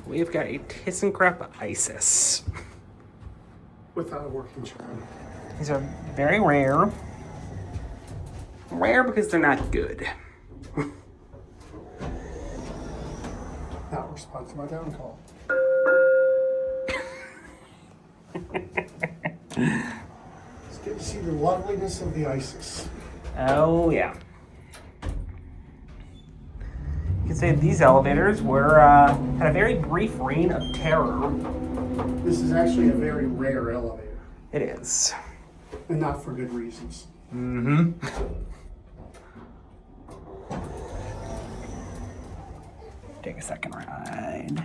We've got a ThyssenKrupp ISIS. Without a working charm. These are very rare. Rare because they're not good. Not respond to my downfall. It's good to see the loveliness of the ISIS. Oh, yeah. You could say these elevators were had a very brief reign of terror. This is actually a very rare elevator. It is. And not for good reasons. Mm-hmm. Take a second ride.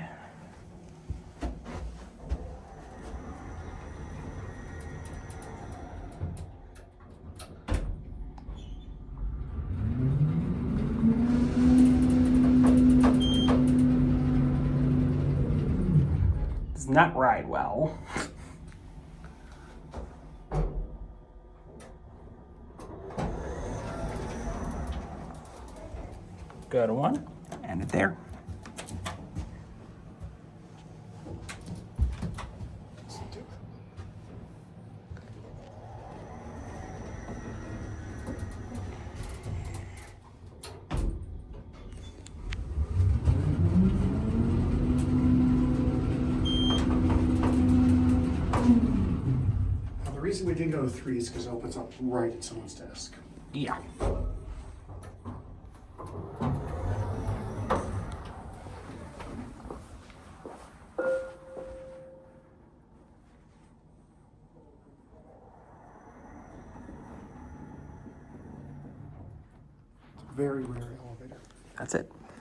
Does not ride well. Go to one, and it there. The reason we didn't go to 3 is because it opens up right at someone's desk. Yeah. It's a very rare elevator. That's it.